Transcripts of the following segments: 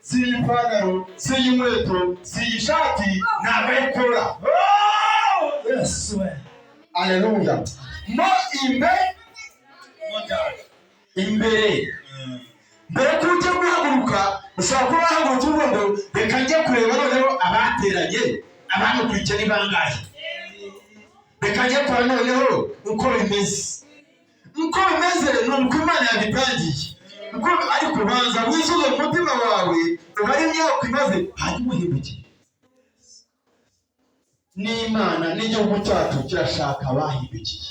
si ipantaro, si inkweto, si ishati, ntabwo ari kora. Yesu we, aleluya. Mo imbere mbere ko ujya guhaguruka ushobora kuba wahagurutse uvuga ngo reka njye kureba noneho abateranye abamukurikiye ni bangahe, reka njye kureba noneho uko bimeze. Uko bimeze ni uko Imana yabitangiye, ariko ubanza wisuze mu mutima wawe ubare imyaka imaze hanyuma uhindukire. N'Imana n'igihugu cyacu kirashaka abahindukiye.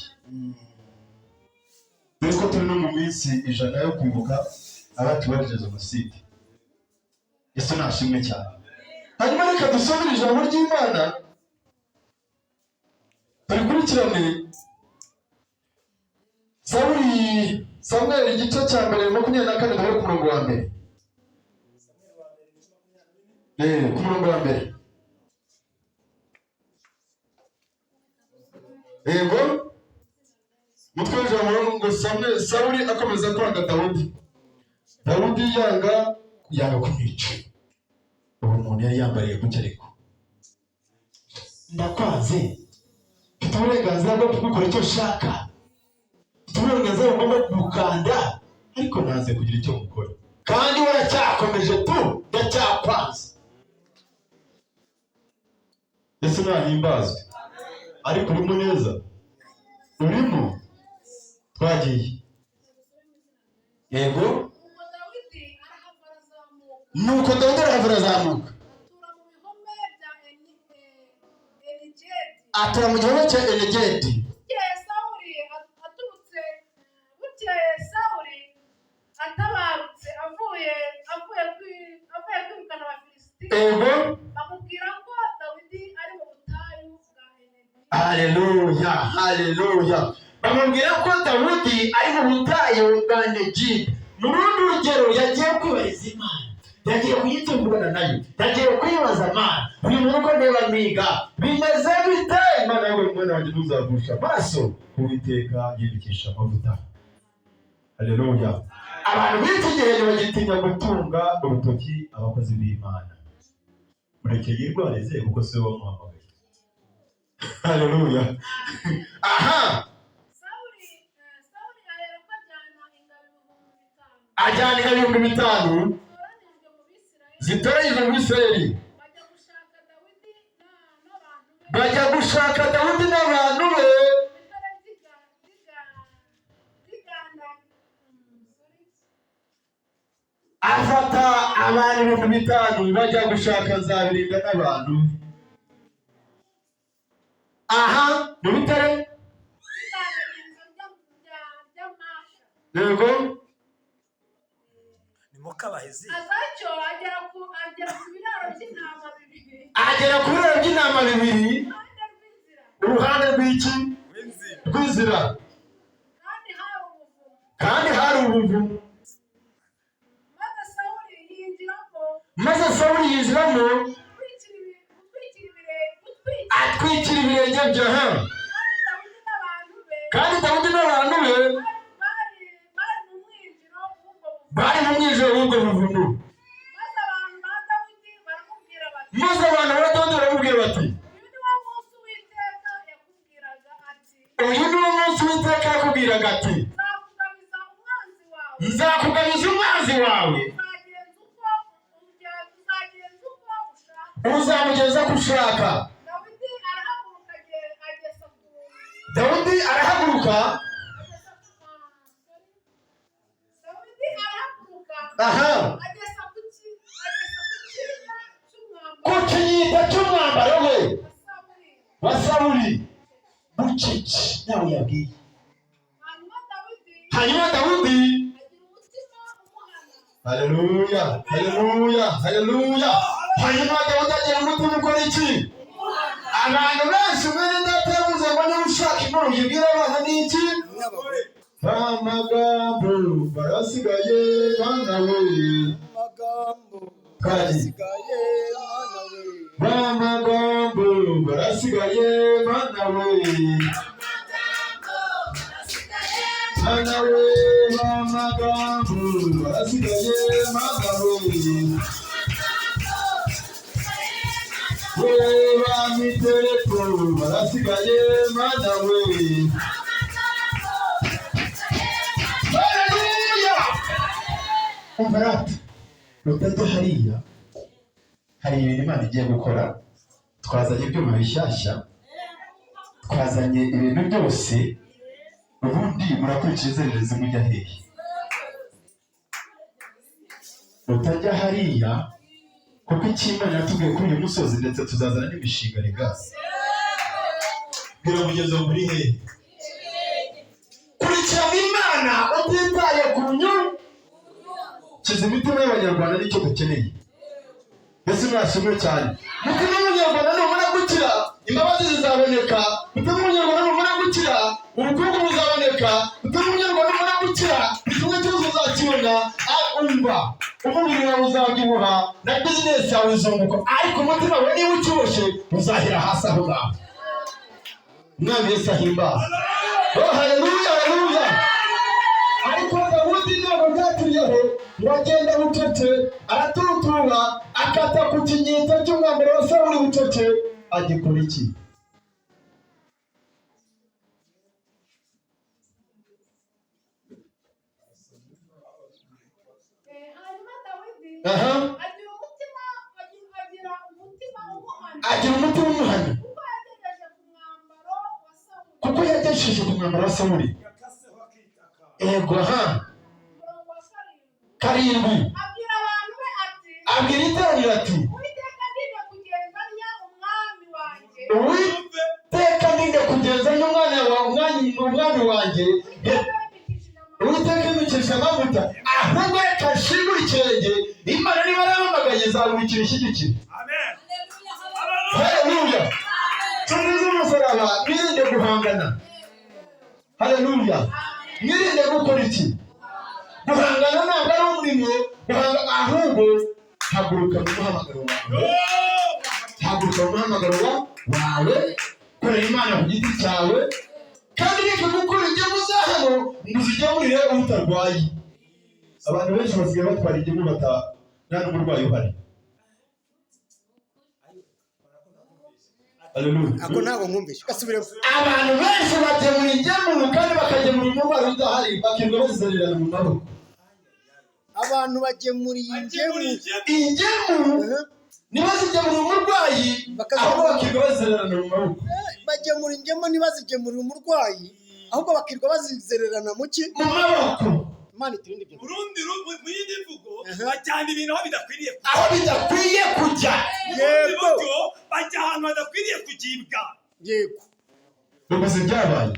Dore ko turi no mu minsi 100 yo kwibuka abaturage Jenoside. Yesu nashimwe cyane. Hanyuma reka dusomere ijambo ry'Imana turikurikirane Samuel igice cya mbere 24 dore ku murongo wa mbere. Ku murongo wa mbere. Yego mutwe w'ijambo ngo Sawuli akomeza kwanga Dawudi yanga kumwica. Uwo muntu yari yambariye ku cyariko. Ndakwaze mfite uburenganzira bwo gukora icyo ushaka, mfite uburenganzira bwo kugukanda, ariko naze kugira icyo mukora kandi waracyakomeje tu ndacyakwanze. Yesu nahimbazwe. Ariko urimo neza, urimo twagiye. Yego nuko Dawidi arazamuka atura mu gihome cya Enegedi. Sawuli atabarutse avuye kwirukana Abafilisitiya. Yego amubwira ko Dawidi ari mu butayu bwa Enegedi. Haleluya, haleluya. Bamubwira ko Dawidi ari mu butayu bwa Enegedi. Mu rundi rugero yagiye kwibariza Imana, yagiye kuyitungurana nayo, yagiye kwibaza Imana, uyu muntu ndeba mwiga bimeze bite? Imana we mwana wanjye ntuzavusha amaso Uwiteka yibikisha amavuta. Haleluya. Abantu b'iki gihe bagitinya gutunga urutoki abakozi b'Imana. Murekeye irwarize kuko se wamuhamagaye. Haleluya. Aha. Sawuli aherako ajyana ingabo 5,000 zitoranyijwe mu Bisirayeli. Bajya gushaka Dawudi n'abantu be. Afata abantu 5,000 bajya gushaka Zabirinda n'abantu. Aha, mu bitare. Yego. Ni mukabahezi. Azacyo agera ku biraro by'intama 2. Agera ku biraro by'intama 2. Uruhande rw'iki? Rw'inzira. Kandi hari ubuvumo. Maze Sawuli yinjiramo atwikira ibirenge bye. Kandi Dawudi n'abantu be bari mu mwijiro w'ubwo buvumo. Maze abantu ba Dawudi baramubwira bati, uyu ni wo munsi Uwiteka yakubwiraga ati, nzakugabiza umwanzi wawe, uzamugeza ko ushaka. Dawudi arahaguruka. Aha. Ku kinyita cy'umwambaro we wa Sawuli bucece nawe yabwiye. Hanyuma Dawudi, haleluya, haleluya, haleluya. Hanyuma Dawudi agira umutima ukora iki? Abantu benshi mwene data yavuze ngo niba ushaka inkuru yibwira abana n'iki? Amagambo barasigaye bana we. Amagambo barasigaye bana we. Bana we, amagambo barasigaye bana we. bitereto barasigaye mana we. Haleluya. Umvarata utajya hariya hari ibintu Imana igiye gukora. Twazanye ibyuma bishyashya, twazanye ibintu byose, ubundi murakurikiza inzererezi mujya hehe? Utajya hariya kuko Imana yatubwiye kuri uyu musozi, ndetse tuzazana n'imishinga regasi. Bwira mugenzi muri hehe? Kurikirana Imana utitaye ku nyungu. Kiza imitima y'Abanyarwanda nicyo dukeneye. Mbese mwashimwe cyane. Mutima w'Umunyarwanda numara gukira, imbabazi zizaboneka. Mutima w'Umunyarwanda numara gukira, ubukungu buzaboneka. Mutima w'Umunyarwanda numara gukira, igihugu cyose uzakibona. Umva, umubiri wawe uzabyibuha na bizinesi yawe izunguka, ariko umutima wawe niba ucyoshe uzahera hasi aho ngaho. Umwami Yesu ahimbaza. Oh, haleluya, haleluya. Ariko Dawudi ntabwo byaturiyeho, uragenda bucece, aratutura, akata ku kinyita cy'umwambaro wa Sawuli bucece. Agikora iki? Agira umutima umuhana kuko yagesheje ku mwambaro wa Sawuli. Ego karindwi abwira iteraniro ati Uwiteka ndinde kugenza ntya umwami wanjye. Uwiteka yimikisha amavuta, ahubwo reka nshingure ikirenge. Imana niba yarahamagaye izamurikira ishyigikira. Haleluya. Tuzize umusaraba, mwirinde guhangana. Haleluya. Mwirinde gukora iki? Guhangana ntabwo ari umurimo, guhangana ahubwo haguruka mu muhamagaro wawe. Haguruka mu muhamagaro wawe, korera Imana ku giti cyawe, kandi reka gukora ingemwe za hano ngo uzigemurire utarwaye. Abantu benshi basigaye batwara ingemwe nta n'umurwayi uhari. Ako ntabwo nkumvishe gasubiremo. Abantu benshi bagemura ingemwe kandi bakagemura umurwayi udahari, bakirwa bazizererana mu maboko. Abantu bagemuriye ingemwe ntibazigemurire umurwayi, ahubwo bakirwa bazizererana mu maboko. Bagemura ingemwe ntibazigemurire umurwayi, ahubwo bakirwa bazizererana mu ki? Mu maboko. Imana iturinde ibyo. Burundi mu yindi mvugo bajyana ibintu aho bidakwiye kujya. Yego. Bajya ahantu hadakwiriye kugibwa. Yego. Bivuze byabaye.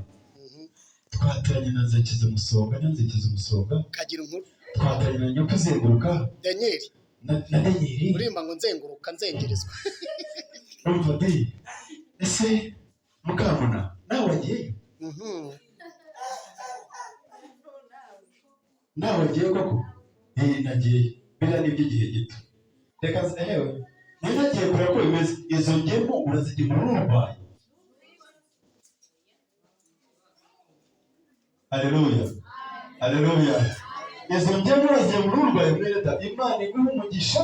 Twateranye na Nzekiza Umusonga. Kagira inkuru. Twateranye na Nyoko Uzenguruka. Daniel. Na Daniel. Urimba ngo nzenguruka nzengerezwa. Urumva de? Ese Mukamuna nawe wagiyeyo? Nawe wagiye koko? Nagiye. Biriya ni iby'igihe gito. Reka hewe. Nagiye kureba ko bimeze. Izo ngemu urazigemura n'umurwayi. Haleluya. Haleluya. Izo ngemu urazigemura n'umurwayi mwene Data. Imana iguhe umugisha,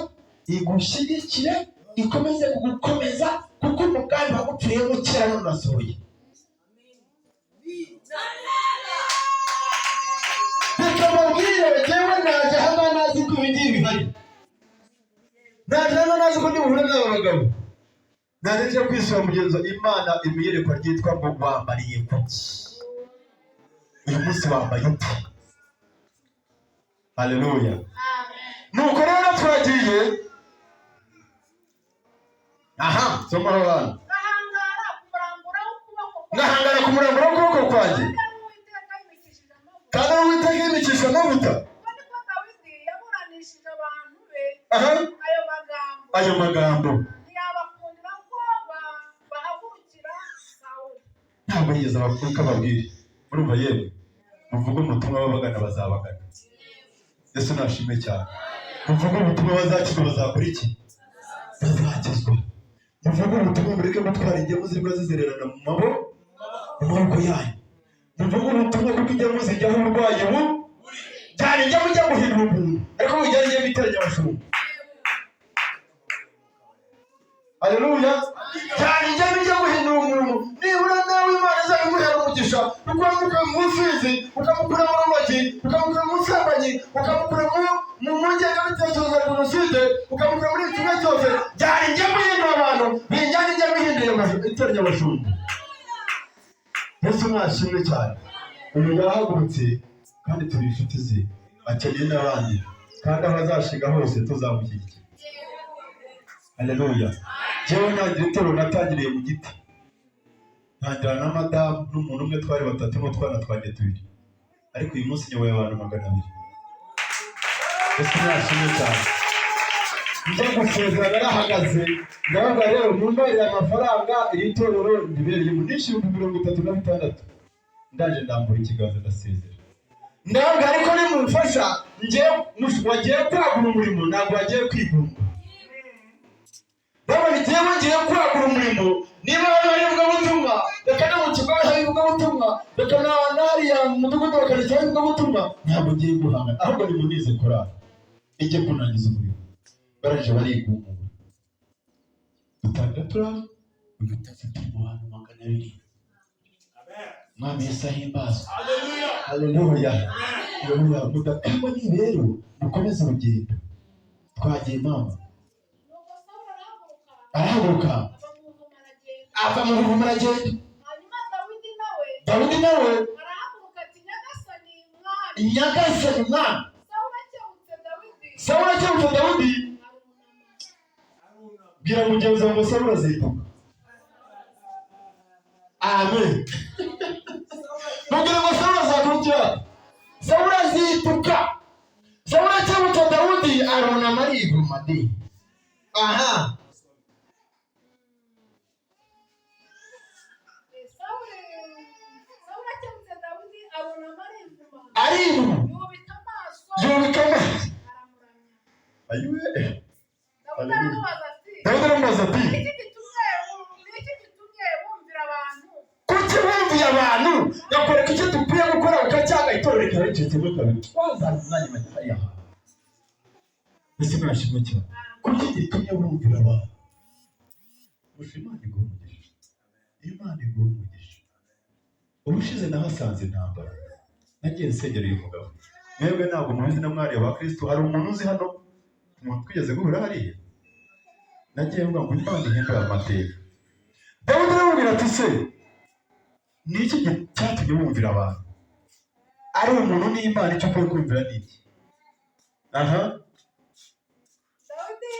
igushyigikire, ikomeze kugukomeza, kuko umugambi wagupfiriyemo kera none urasohoye. Reka mbabwire, jyewe naje hano nazi ko ibi ngibi bihari. Naje hano nazi ko ndi buhure n'aba bagabo. Naje nje kwisura mugenzo Imana imiyerekwa ryitwa ngo wambariye kuki. Uyu munsi wambaye ute? Haleluya. Nuko rero twagiye. Somaho abantu. Ngahangara ku murambo w'ukuboko kwanjye. Kandi Uwiteka yimikisha amavuta. Ayo magambo ntabwo yigeze ababwire. Urumva yewe, muvuge ubutumwa babagana bazabagana. Yesu nashimwe cyane. Muvuge ubutumwa bazakizwa bazakora iki? Bazakizwa. Muvuge ubutumwa mureke gutwara ingemu zirimo zizererana mu maboko yanyu. Muvuge ubutumwa kuko ingemu zijyaho uburwayi byari ingemu ujya guhindura umuntu, ariko mujyana ingemu iteranya abashumba. Haleluya. Cyane njya bijya guhindura umuntu nibura nawe Imana izabimuhera umugisha ukwambuka mu mfizi ukamukura mu rumogi ukamukura mu busambanyi ukamukura mu ngengabitekerezo ya jenoside ukamukura muri iki kimwe cyose. Cyane njya guhindura abantu binjyana njya guhindura itorero ry'abashumba. Yesu mwashimwe cyane. Uyu yarahagurutse kandi turi inshuti ze, akeneye n'abandi kandi aho azashiga hose tuzamushyigikira. Haleluya. Jewe ntangira itorero natangiriye mu giti, ntangira na madamu n'umuntu umwe twari batatu n'utwana twanjye tubiri, ariko uyu munsi nyoboye abantu 200. Yesu mwashimwe cyane. Njya gusezera narahagaze ndavuga rero mumbarira amafaranga iri torero ribereye mu nishyuye 36. Ndaje ndambura ikiganza ndasezera. Ndavuga ariko nimumfasha njye wagiye kwagura umurimo ntabwo wagiye kwigumba. Baba ngiye wagiye kwagura umurimo niba ari ubutumwa reka no mu kigo hari ubutumwa reka nariya mu mudugudu bakarica ubutumwa ntabwo ngiye guhanga ahubwo ni munize korali ijye kunangiza umurimo. Baraje barigumura dutangatura ugatse mu bantu 200. Mwami Yesu ahimbaza. Haleluya. Haleluya. Haleluya. Mudakamwa ni rero mukomeze urugendo. Twagiye mama. Arahaguruka. Ava mu buvumo aragenda. Hanyuma Dawidi nawe arahaguruka ati Nyagasani mwami. Nyagasani mwami. Sawuli akebutse Dawidi. Bwira mugenzi wawe ngo Sawuli azituka. Amen. Mugira ngo Sawuli azakurikira. Sawuli azituka. Sawuli akebutse Dawidi arunama ariguma de. Aha. Yubika amaso. Ayiwe. Dawidi aramubaza ati kuki wumviye abantu yakwereka icyo dukwiye gukora ukacyanga itorero rikaba ricitsemo kabiri. Twazazanye mahaya. Ese mwashimwe cyane. Kuki gitumye wumvira abantu? Mushimane guhumugisha. Imana iguhumugisha. Ubushize nahasanze intambara. Nagiye nsengera uyu mugabo. Mwebwe ntabwo muzi na mwari wa Kristo. Hari umuntu uzi hano umuntu twigeze guhura hariya. Nagiye mvuga ngo Imana ihindura amateka. Dawidi aramubwira ati se ni iki cyatumye wumvira abantu? Ari umuntu n'Imana icyo ukwiye kumvira ni iki? Aha. Dawidi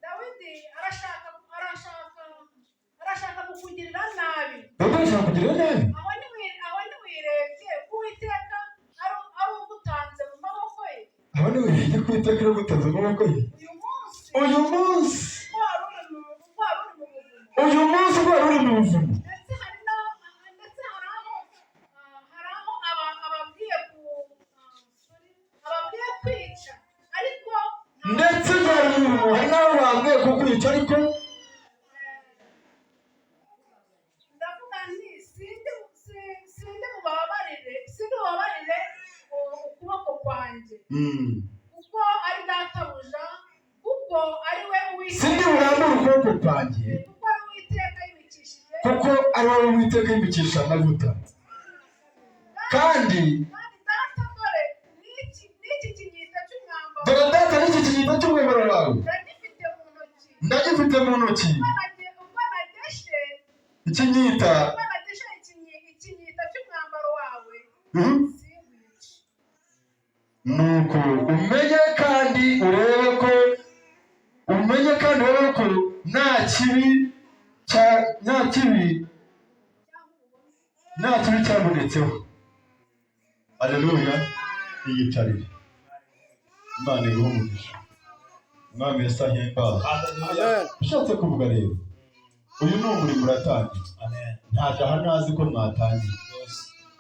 Dawidi arashaka kukugirira nabi. Dawidi arashaka kukugirira nabi? Aho ntiwirebye Uwiteka ari ugutanze mu maboko ye. Aho ntiwirebye ko Uwiteka ari ugutanze mu maboko ye? Uyu munsi wari uri mu buvumo. Ndetse hari aho ababwiye kwica ariko ndetse hari n'abo bambwiye kukwica ariko ndavuga nti sinde mubabarire ukuboko kwanjye kuko ari databuja kuko ari we Uwiteka. Sinde burambura ukuboko kwanjye kuko ari Uwiteka yimikishije. Kuko ari wowe Uwiteka yimikisha amavuta. Kandi data dore n'iki kinyita cy'umwambaro. dore data n'iki kinyita cy'umwambaro wawe ndagifite mu ntoki. Ubwo nageshe Ikinyita cy'umwambaro wawe. Nuko umenye kandi urebe ko nta kibi cyabonetseho. Haleluya. Iyicarire. Imana iguhumugisha. Umwami Yesu ahimbaza. Ushatse kuvuga rero uyu ni umurimo uratangiye. Ntaje aha ntazi ko mwatangiye.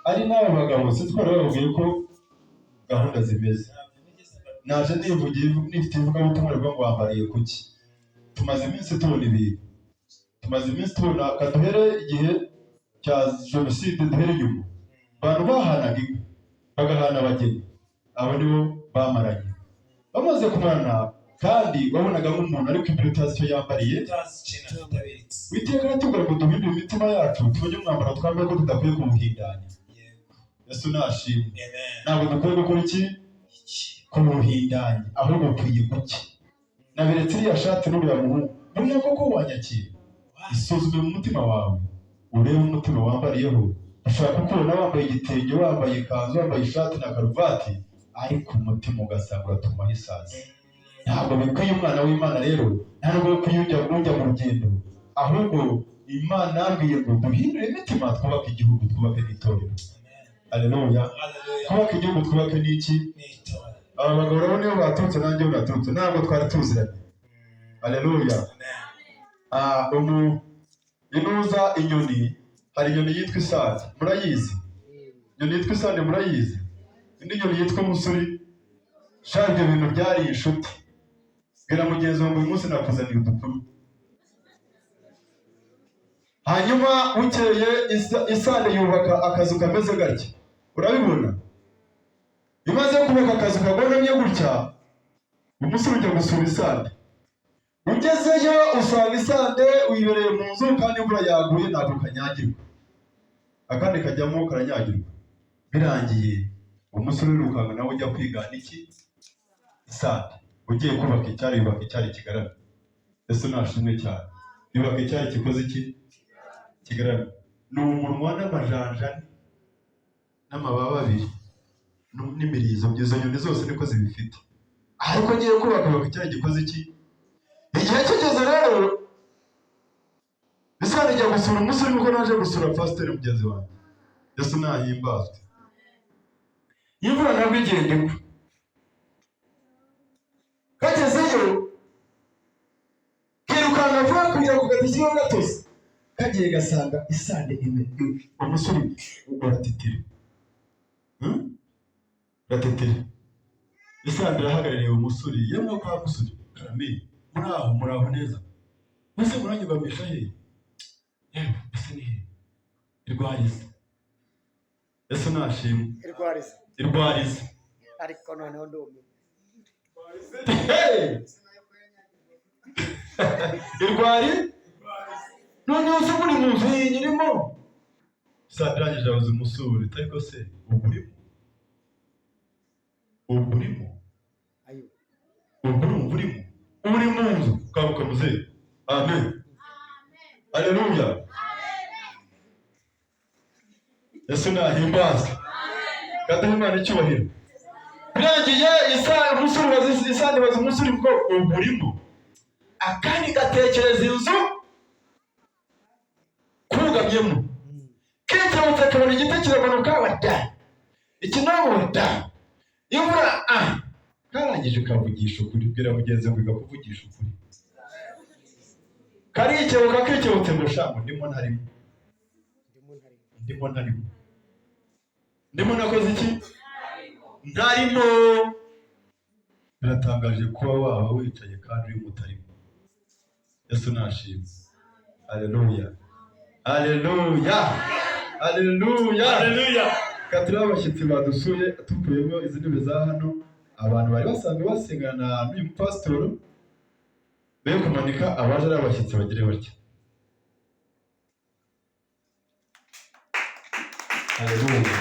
Ari n'abo bagabo sitwara bababwiye ko gahunda zimeze. Naje nifite ivugabutumwa rwo ngo wambariye kuki. Tumaze iminsi tubona ibintu. Tumaze iminsi tubona kaduhere igihe cya jenoside duhere inyuma. Abantu bahanaga inka bagahana abageni. Abo nibo bamaranye. bamaze kumarana kandi wabonaga nk'umuntu ariko ibyo utazi icyo yambariye. Uwiteka aratubwira ngo duhindure imitima yacu tumenye umwambaro twambaye ko tudakwiye kuwuhindanya. Yesu nashimwe. Ntabwo dukwiye gukora iki? Kumuhindanya, ahubwo ukwiye guke. Nabiretse iriya shati n'uriya muhungu, buriya koko wanyakira. Isuzume mu mutima wawe, urebe umutima wambariyeho. Ushaka kubona wambaye igitenge, wambaye ikanzu, wambaye ishati na karuvati, ariko umutima ugasanga uratumaho isazi. Ntabwo bikwiye umwana w'Imana rero, nta nubwo bikwiye ujya mu rugendo, ahubwo Imana yambwiye ngo duhindure imitima, twubake igihugu, twubake n'itorero. Haleluya. Twubake igihugu, twubake n'iki? Aba bagabo rero niyo baturutse nanjye baturutse, ntabwo twari tuziranye. Haleluya. Inuza inyoni, hari inyoni yitwa isande, murayizi? Inyoni yitwa isande murayizi? Indi nyoni yitwa umusuri. Sha ibyo bintu byari inshuti. Bwira mugenzi wawe uyu munsi nakuzaniye udukuru. Hanyuma bukeye isande yubaka akazu kameze gatya. Urabibona? Imaze kubaka akazu kagonamye gutya, umusore ujya gusura isande. Ugezeyo usanga isande wibereye mu nzu kandi imvura yaguye ntabwo kanyagirwa. Akandi kajyamo karanyagirwa. Birangiye umusore urukanga nawe ujya kwigana iki? Isande. Ugiye kubaka icyari, yubaka icyari kigarama. Yesu nashimwe cyane. Yubaka icyari kikoze iki? Kigarama. Ni umunwa n'amajanja n'amababa abiri n'imirizo, byizo nyoni zose niko zibifite. Ariko ngiye kubaka icyari gikoze iki? Igihe kigeze rero isande ijya gusura umusore nkuko naje gusura pasiteri mugenzi wanjye. Yesu nahimbazwe. Imvura ntabwo igenda igwa. Kagezeyo kirukanka vuba kugira ku gati kiba gatose. Kagiye gasanga isande umusore uratitira. Ratitira. Isande irahagarariye umusore, yemwe kwa musore karame. Muraho neza. Mbese muranyugamisha he? Yewe, ese ni he? Irwariza. Yesu nashimwe. Irwariza. Ariko noneho ndumiwe. Irwari? Noneho se muri mu nzu nyirimo? Sadrangije abuze umusore, ariko se ugurimo? Ayo. Ugurimo? Uri mu nzu ukabuka muzehe. Amen. Haleluya. Yesu nahimbazwe. Kadaha Imana icyubahiro. Birangiye isande baza umusore ngo ugurimo. Akandi gatekereza inzu kugamyemo. Kitabutse akabona igiti kiramanuka wada. Ikinogo wada. Imvura karangije kavugisha ukuri, bwira mugenzi wawe kuvugisha ukuri. Kakikebutse ngo shambo ndimo ntarimo. Ndimo nakoze iki? Ntarimo. Biratangaje kuba waba wicaye kandi uri mutarimo. Yesu nashimwe. Haleluya. Katira abashyitsi badusuye tukuyemo izi ntebe za hano. Abantu bari basanzwe basengana n'uyu mupasitoro be kumanika abaje ari abashyitsi bagire batya. Haleluya.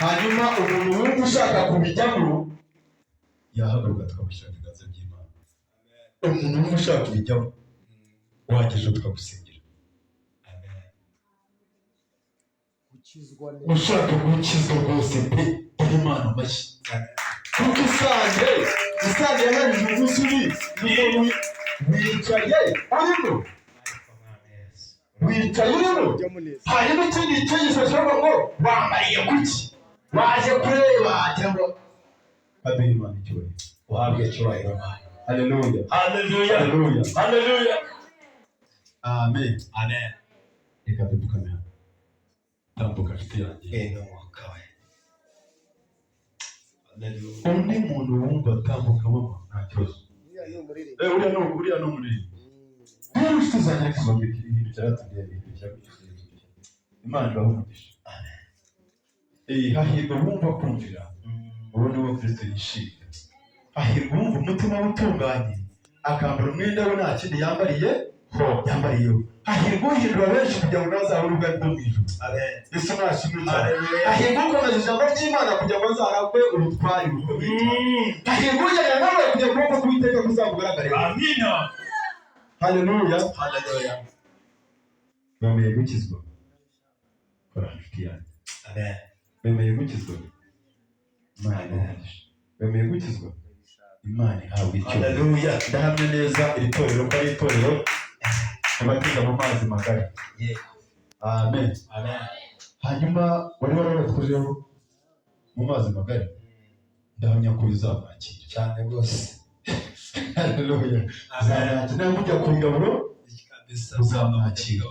Hanyuma umuntu wumva ushaka kubijyamo yahaguruka tukabashyira ibiganza by'Imana. Umuntu wumva ushaka kubijyamo wagejeje tukagusengera. Ushaka gukizwa rwose pe Imana amashyi. Kuko isande yananije umusuri umuntu wicaye urimo. Hanyuma ikindi cyigisho cyangwa ngo wambariye kuki? Waje kureba cyangwa aduha Imana icyubahiro. Uhabwe icyubahiro. Haleluya. Amen. Reka dupfukame. Tambuka nshuti yanjye. Undi muntu wumva atambuka mama nta kibazo. Uriya no muri. Niba nshuti zanjye ariko mbabwira ibintu byaratumye Imana ibahe umugisha. Hahirwa wumva kumvira. Uwo ni wo Kristo yishimye. hahirwa uwumva umutima we utunganye akambara umwenda we nta kindi yambariyeho. Hahirwa uhindura benshi kugira ngo nazabone ubwami bwo mu ijuru. Yesu nashimwe cyane. Hahirwa ukomeza ijambo ry'Imana kugira ngo azaragwe ubutwari bukomeye. Hahirwa ujyana nawe kugira ngo ukuboko k'Uwiteka kuzamugaragare. Amina. Haleluya. Haleluya. Bemeye gukizwa. Kora inshuti yanjye. Amen. Bemeye gukizwa. Imana yaje. Bemeye gukizwa. Imana ihabwa icyubahiro. Haleluya. Ndahamya neza iri torero ko ari itorero abatiza mu mazi magari. Amen. Amen. Hanyuma wari warabatwajeho mu mazi magari, ndahamya ko bizamwakira Cyane rwose. Haleluya. Uzamwakira nawe mujya ku igaburo uzamwakira.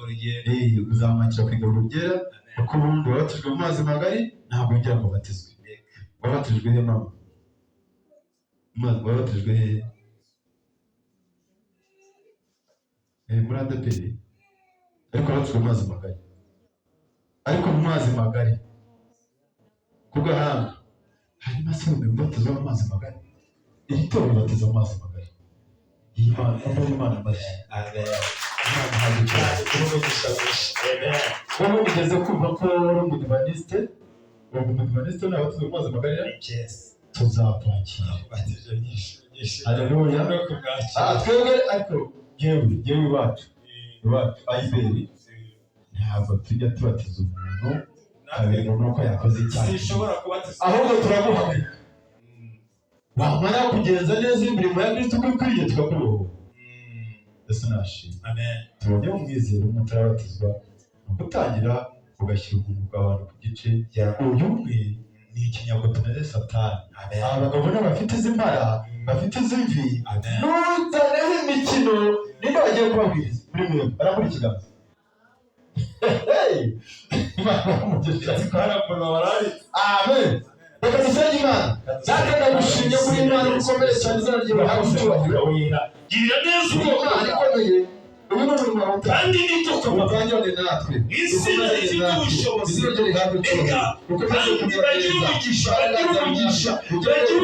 Uzamwakira ku igaburo ryera kuko ubundi wabatijwe mu mazi magari ntabwo yongera ngo batizwe. Wabatijwe he mama? Wabatijwe he? Muri ADEPR ariko wabatijwe mu mazi magari. Ariko mu mazi magari kugahanga hanyuma se mu batizo mu mazi magari. Iri torero batiza mu mazi magari. Imana mashyi. Amen. Imana haje cyane kurusha. Amen. Wowe ugeze kumva ko uri umudivantiste, ni abatiza mu mazi magari. Yes. Tuzakwakira. Batije nyinshi. Haleluya. Twebwe ariko yewe iwacu ayiberi ntabwo tujya tubatiza umuntu kabiri nuko yakoze icyaha. Sinshobora kubatiza. Ahubwo turamuhamya. Wamara kugenza neza imirimo ya Kristo uko ikwiriye tukakuruhura. Yesu nashimwe. Amen. Tubonye umwizero mutarabatizwa no gutangira ugashyira umuntu bw'abantu ku gice uyu umwe ni ikinyago tuneze Satani. Abagabo n'abafite izi mpara bafite izi mvi n'utaneho imikino niba bagiye kubabwiriza muri mwe barakora ikiganza. Amen. Reka dusenge Imana. Data ndagushimye kuri Imana ukomeye cyane izina ryawe hafi icyubahiro. Girira neza Imana ikomeye. Uyu ni umurimo wawe kandi nitoko utangirane natwe. izina rifite ubushobozi. Izina rye rihabwe icyubahiro. Kandi bagira umugisha, bagire umugisha, bagire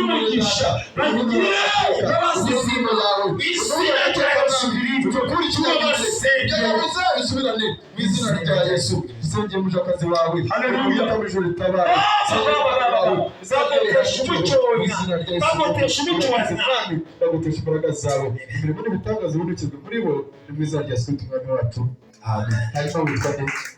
ubuzima yawe. izina rya Yesu. Tukurikira abasengera bizabisubirane mu izina rya Yesu. Dusengeye umujakazi wawe. Haleluya. Ijuru ritabara. Bagotesha umucyo wawe. Bagotesha umucyo wawe. Bagotesha imbaraga zawe. Imirimo n'ibitangaza bibonekejwe muri bo ni mu izina rya Yesu Umwami wacu. Amen. Hanyuma witwa nde?